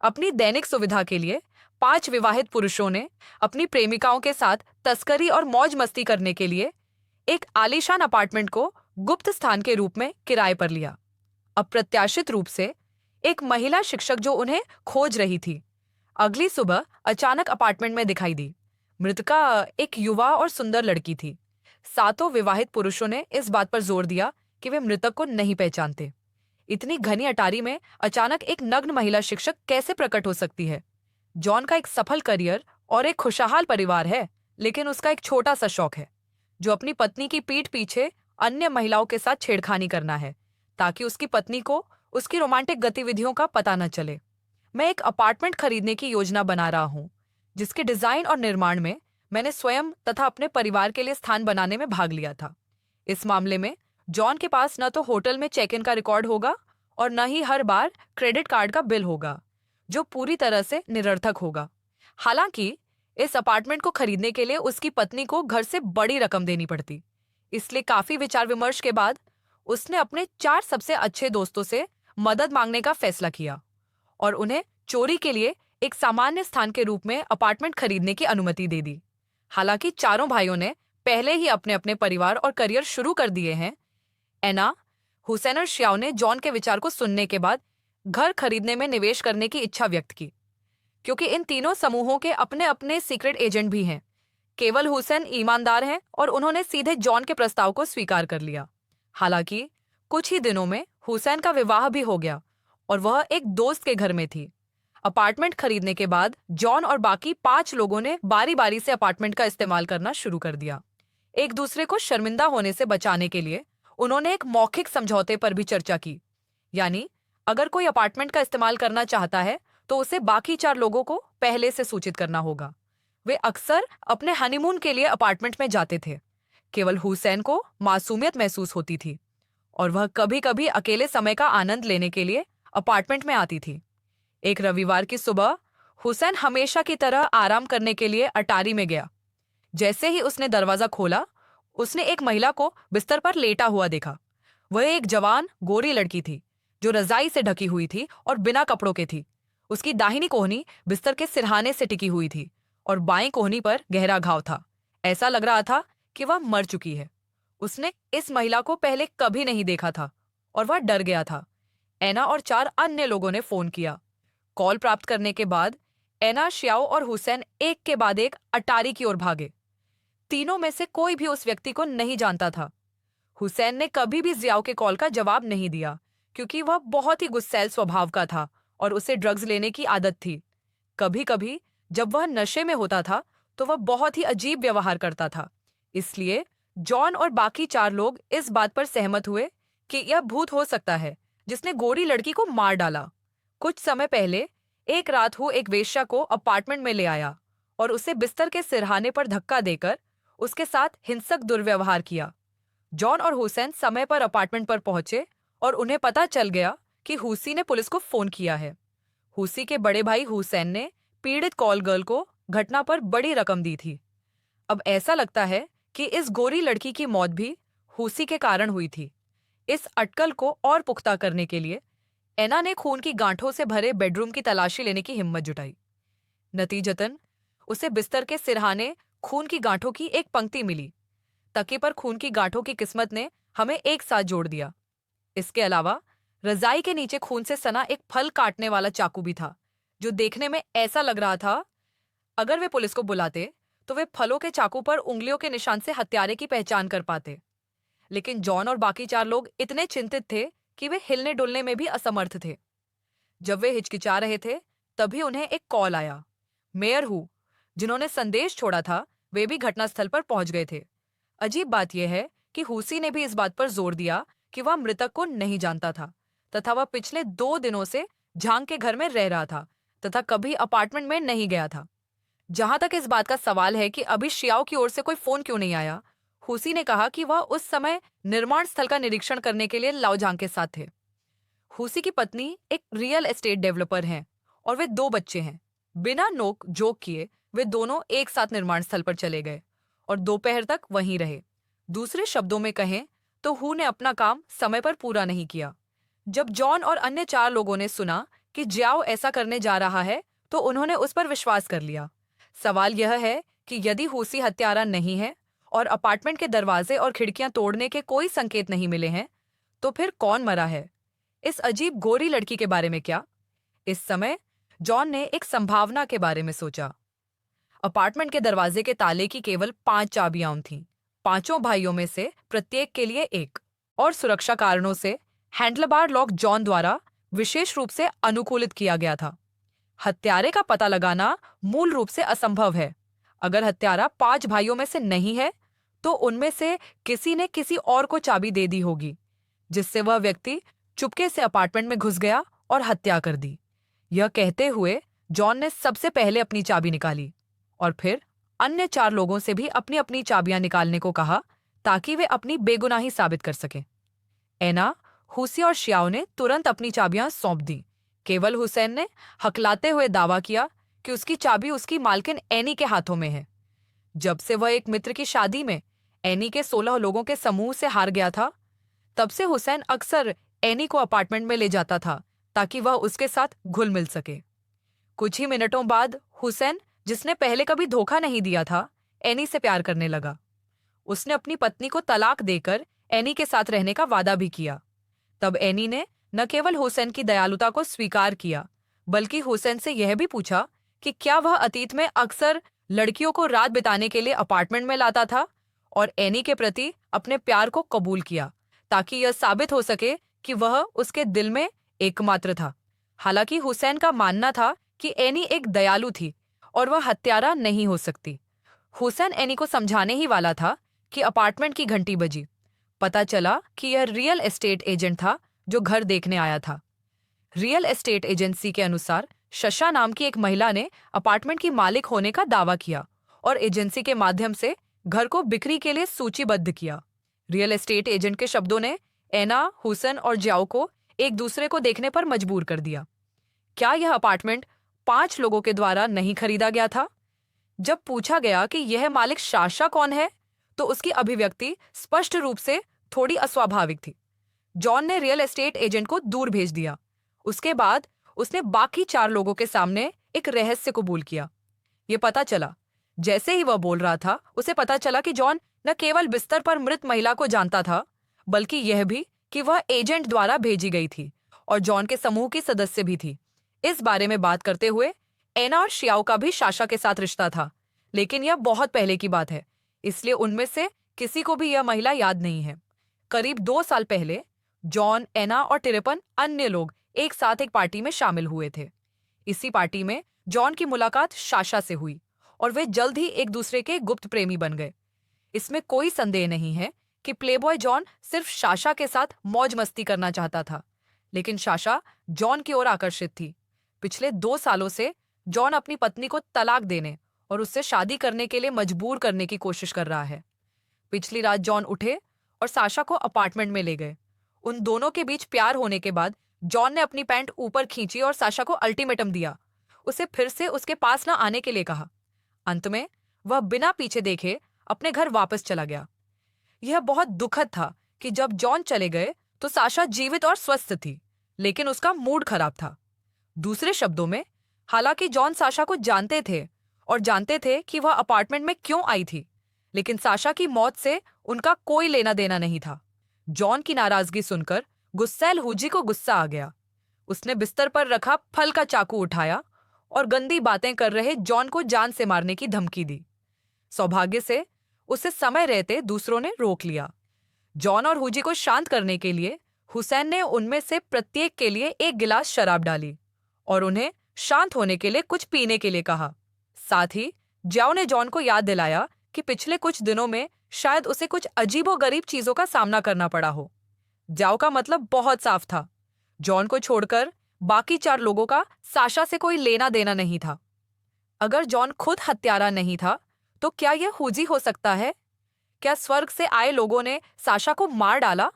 अपनी दैनिक सुविधा के लिए 5 विवाहित पुरुषों ने अपनी प्रेमिकाओं के साथ तस्करी और मौज मस्ती करने के लिए एक आलीशान अपार्टमेंट को गुप्त स्थान के रूप में किराए पर लिया। अप्रत्याशित रूप से एक महिला शिक्षक जो उन्हें खोज रही थी, अगली सुबह अचानक अपार्टमेंट में दिखाई दी। मृतका एक युवा और सुंदर लड़की थी। सातों विवाहित पुरुषों ने इस बात पर जोर दिया कि वे मृतक को नहीं पहचानते। इतनी घनी अटारी में अचानक एक नग्न महिला शिक्षक कैसे प्रकट हो सकती है? जॉन का एक सफल करियर और एक खुशहाल परिवार है, लेकिन उसका एक छोटा सा शौक है, जो अपनी पत्नी की पीठ पीछे अन्य महिलाओं के साथ छेड़खानी करना है, ताकि उसकी पत्नी को उसकी रोमांटिक गतिविधियों का पता न चले। मैं एक अपार्टमेंट खरीदने की योजना बना रहा हूँ, जिसके डिजाइन और निर्माण में मैंने स्वयं तथा अपने परिवार के लिए स्थान बनाने में भाग लिया था। इस मामले में जॉन के पास न तो होटल में चेक इन का रिकॉर्ड होगा और न ही हर बार क्रेडिट कार्ड का बिल होगा, जो पूरी तरह से निरर्थक होगा। हालांकि इस अपार्टमेंट को खरीदने के लिए उसकी पत्नी को घर से बड़ी रकम देनी पड़ती, इसलिए काफी विचार विमर्श के बाद उसने अपने 4 सबसे अच्छे दोस्तों से मदद मांगने का फैसला किया और उन्हें चोरी के लिए एक सामान्य स्थान के रूप में अपार्टमेंट खरीदने की अनुमति दे दी। हालांकि चारों भाइयों ने पहले ही अपने अपने परिवार और करियर शुरू कर दिए हैं, एना, हुसैन और श्याओ ने जॉन के विचार को सुनने के बाद घर खरीदने में निवेश करने की इच्छा व्यक्त की, क्योंकि इन तीनों समूहों के अपने अपने सीक्रेट एजेंट भी हैं। केवल हुसैन ईमानदार हैं और उन्होंने सीधे जॉन के प्रस्ताव को स्वीकार कर लिया। हालांकि कुछ ही दिनों में हुसैन का विवाह भी हो गया और वह एक दोस्त के घर में थी। अपार्टमेंट खरीदने के बाद जॉन और बाकी 5 लोगों ने बारी बारी से अपार्टमेंट का इस्तेमाल करना शुरू कर दिया। एक दूसरे को शर्मिंदा होने से बचाने के लिए उन्होंने एक मौखिक समझौते पर भी चर्चा की, यानी अगर कोई अपार्टमेंट का इस्तेमाल करना चाहता है तो उसे बाकी 4 लोगों को पहले से सूचित करना होगा। वे अक्सर अपने हनीमून के लिए अपार्टमेंट में जाते थे। केवल हुसैन को मासूमियत महसूस होती थी और वह कभी कभी अकेले समय का आनंद लेने के लिए अपार्टमेंट में आती थी। एक रविवार की सुबह हुसैन हमेशा की तरह आराम करने के लिए अटारी में गया। जैसे ही उसने दरवाजा खोला, उसने एक महिला को बिस्तर पर लेटा हुआ देखा। वह एक जवान गोरी लड़की थी, जो रजाई से ढकी हुई थी और बिना कपड़ों के थी। उसकी दाहिनी कोहनी बिस्तर के सिरहाने से टिकी हुई थी और बाईं कोहनी पर गहरा घाव था। ऐसा लग रहा था कि वह मर चुकी है। उसने इस महिला को पहले कभी नहीं देखा था और वह डर गया था। एना और 4 अन्य लोगों ने फोन किया। कॉल प्राप्त करने के बाद एना, श्याओ और हुसैन एक के बाद एक अटारी की ओर भागे। तीनों में से कोई भी उस व्यक्ति को नहीं जानता था। हुसैन ने कभी भी जियाओ के कॉल का जवाब नहीं दिया, क्योंकि वह बहुत ही गुस्सैल स्वभाव का था और उसे ड्रग्स लेने की आदत थी। कभी कभी जब वह नशे में होता था तो वह बहुत ही अजीब व्यवहार करता था। इसलिए जॉन और बाकी 4 लोग इस बात पर सहमत हुए कि यह भूत हो सकता है जिसने गोरी लड़की को मार डाला। कुछ समय पहले एक रात हु एक वेश्या को अपार्टमेंट में ले आया और उसे बिस्तर के सिरहाने पर धक्का देकर उसके साथ हिंसक दुर्व्यवहार किया। जॉन और हुसैन समय पर अपार्टमेंट पर पहुंचे और उन्हें पता चल गया कि हुसी ने पुलिस को फोन किया है। हुसी के बड़े भाई हुसैन ने पीड़ित कॉल गर्ल को घटना पर बड़ी रकम दी थी। अब ऐसा लगता है कि इस गोरी लड़की की मौत भी हुसी के कारण हुई थी। इस अटकल को और पुख्ता करने के लिए एना ने खून की गांठों से भरे बेडरूम की तलाशी लेने की हिम्मत जुटाई। नतीजतन उसे बिस्तर के सिरहाने खून की गांठों की एक पंक्ति मिली। तकिए पर खून की गांठों की किस्मत ने हमें एक साथ जोड़ दिया। इसके अलावा रजाई के नीचे खून से सना एक फल काटने वाला चाकू भी था, जो देखने में ऐसा लग रहा था अगर वे पुलिस को बुलाते तो वे फलों के चाकू पर उंगलियों के निशान से हत्यारे की पहचान कर पाते। लेकिन जॉन और बाकी 4 लोग इतने चिंतित थे कि वे हिलने डुलने में भी असमर्थ थे। जब वे हिचकिचा रहे थे, तभी उन्हें एक कॉल आया। मेयर हु, जिन्होंने संदेश छोड़ा था, वे भी घटनास्थल पर पहुंच गए थे। अजीब बात यह है कि हुसी ने भी इस बात पर जोर दिया कि वह मृतक को नहीं जानता था तथा वह पिछले 2 दिनों से झांग के घर में रह रहा था तथा कभी अपार्टमेंट में नहीं गया था। जहां तक इस बात का सवाल है कि अभी शियाओ की ओर से कोई फोन क्यों नहीं आया, हुसी ने कहा कि वह उस समय निर्माण स्थल का निरीक्षण करने के लिए लाओजांग के साथ थे। हुसी की पत्नी एक रियल एस्टेट डेवलपर हैं और वे 2 बच्चे हैं। बिना नोक जोक किए वे दोनों एक साथ निर्माण स्थल पर चले गए और दोपहर तक वहीं रहे। दूसरे शब्दों में कहें तो हु ने अपना काम समय पर पूरा नहीं किया। जब जॉन और अन्य 4 लोगों ने सुना कि ज्याओ ऐसा करने जा रहा है तो उन्होंने उस पर विश्वास कर लिया। सवाल यह है कि यदि हुसी हत्यारा नहीं है और अपार्टमेंट के दरवाजे और खिड़कियां तोड़ने के कोई संकेत नहीं मिले हैं, तो फिर कौन मरा है? इस अजीब गोरी लड़की के बारे में क्या? इस समय जॉन ने एक संभावना के बारे में सोचा। अपार्टमेंट के दरवाजे के ताले की केवल 5 चाबियां थीं। पांचों भाइयों में से प्रत्येक के लिए एक, और सुरक्षा कारणों से हैंडलबार लॉक जॉन द्वारा विशेष रूप से अनुकूलित किया गया था। हत्यारे का पता लगाना मूल रूप से असंभव है। अगर हत्यारा 5 भाइयों में से नहीं है, तो उनमें से किसी ने किसी और को चाबी दे दी होगी, जिससे वह व्यक्ति चुपके से अपार्टमेंट में घुस गया और हत्या कर दी। यह कहते हुए जॉन ने सबसे पहले अपनी चाबी निकाली और फिर अन्य 4 लोगों से भी अपनी अपनी चाबियां निकालने को कहा, ताकि वे अपनी बेगुनाही साबित कर सकें। एना, हुसी और श्याओ ने तुरंत अपनी चाबियां सौंप दी। केवल हुसैन ने हकलाते हुए दावा किया कि उसकी चाबी उसकी मालकिन एनी के हाथों में है। जब से वह एक मित्र की शादी में एनी के 16 लोगों के समूह से हार गया था, तब से हुसैन अक्सर एनी को अपार्टमेंट में ले जाता था ताकि वह उसके साथ घुल मिल सके। कुछ ही मिनटों बाद हुसैन, जिसने पहले कभी धोखा नहीं दिया था, एनी से प्यार करने लगा। उसने अपनी पत्नी को तलाक देकर एनी के साथ रहने का वादा भी किया। तब एनी ने न केवल हुसैन की दयालुता को स्वीकार किया, बल्कि हुसैन से यह भी पूछा कि क्या वह अतीत में अक्सर लड़कियों को रात बिताने के लिए अपार्टमेंट में लाता था, और एनी के प्रति अपने प्यार को कबूल किया, ताकि यह साबित हो सके कि वह उसके दिल में एकमात्र था। हालांकि हुसैन का मानना था कि एनी एक दयालु थी और वह हत्यारा नहीं हो सकती। हुसैन एनी को समझाने ही वाला था कि अपार्टमेंट की घंटी बजी। पता चला कि यह रियल एस्टेट एजेंट था जो घर देखने आया था। रियल एस्टेट एजेंसी के अनुसार शशा नाम की एक महिला ने अपार्टमेंट की मालिक होने का दावा किया और एजेंसी के माध्यम से घर को बिक्री के लिए सूचीबद्ध किया। रियल एस्टेट एजेंट के शब्दों ने एना, हुसैन और ज्याओ को एक दूसरे को देखने पर मजबूर कर दिया। क्या यह अपार्टमेंट 5 लोगों के द्वारा नहीं खरीदा गया था? जब पूछा गया कि यह मालिक शाशा कौन है, तो उसकी अभिव्यक्ति स्पष्ट रूप से थोड़ी अस्वाभाविक थी। जॉन ने रियल एस्टेट एजेंट को दूर भेज दिया। उसके बाद उसने बाकी 4 लोगों के सामने एक रहस्य कबूल किया। ये पता चला, जैसे ही वह बोल रहा था, उसे पता चला कि जॉन न केवल बिस्तर पर मृत महिला को जानता था, बल्कि यह भी कि वह एजेंट द्वारा भेजी गई थी और जॉन के समूह की सदस्य भी थी। इस बारे में बात करते हुए एना और श्याओ का भी शाशा के साथ रिश्ता था, लेकिन यह बहुत पहले की बात है, इसलिए उनमें से किसी को भी यह महिला याद नहीं है। करीब 2 साल पहले जॉन, एना और 53 अन्य लोग एक साथ एक पार्टी में शामिल हुए थे। इसी पार्टी में जॉन की मुलाकात शाशा से हुई और वे जल्द ही एक दूसरे के गुप्त प्रेमी बन गए। इसमें कोई संदेह नहीं है कि प्लेबॉय जॉन सिर्फ शाशा के साथ मौज मस्ती करना चाहता था, लेकिन शाशा जॉन की ओर आकर्षित थी। पिछले 2 सालों से जॉन अपनी पत्नी को तलाक देने और उससे शादी करने के लिए मजबूर करने की कोशिश कर रहा है। पिछली रात जॉन उठे और साशा को अपार्टमेंट में ले गए। उन दोनों के बीच प्यार होने के बाद जॉन ने अपनी पैंट ऊपर खींची और साशा को अल्टीमेटम दिया, उसे फिर से उसके पास न आने के लिए कहा। अंत में वह बिना पीछे देखे अपने घर वापस चला गया। यह बहुत दुखद था कि जब जॉन चले गए तो साशा जीवित और स्वस्थ थी, लेकिन उसका मूड खराब था। दूसरे शब्दों में, हालांकि जॉन साशा को जानते थे और जानते थे कि वह अपार्टमेंट में क्यों आई थी, लेकिन साशा की मौत से उनका कोई लेना देना नहीं था। जॉन की नाराजगी सुनकर गुस्सैल हुजी को गुस्सा आ गया। उसने बिस्तर पर रखा फल का चाकू उठाया और गंदी बातें कर रहे जॉन को जान से मारने की धमकी दी। सौभाग्य से उसे समय रहते दूसरों ने रोक लिया। जॉन और हुजी को शांत करने के लिए हुसैन ने उनमें से प्रत्येक के लिए एक गिलास शराब डाली और उन्हें शांत होने के लिए कुछ पीने के लिए कहा। साथ ही ज्याओ ने जॉन को याद दिलाया कि पिछले कुछ दिनों में शायद उसे कुछ अजीबोगरीब चीजों का सामना करना पड़ा हो। ज्याओ का मतलब बहुत साफ था, जॉन को छोड़कर बाकी 4 लोगों का साशा से कोई लेना देना नहीं था। अगर जॉन खुद हत्यारा नहीं था, तो क्या यह हुजी हो सकता है? क्या स्वर्ग से आए लोगों ने साशा को मार डाला?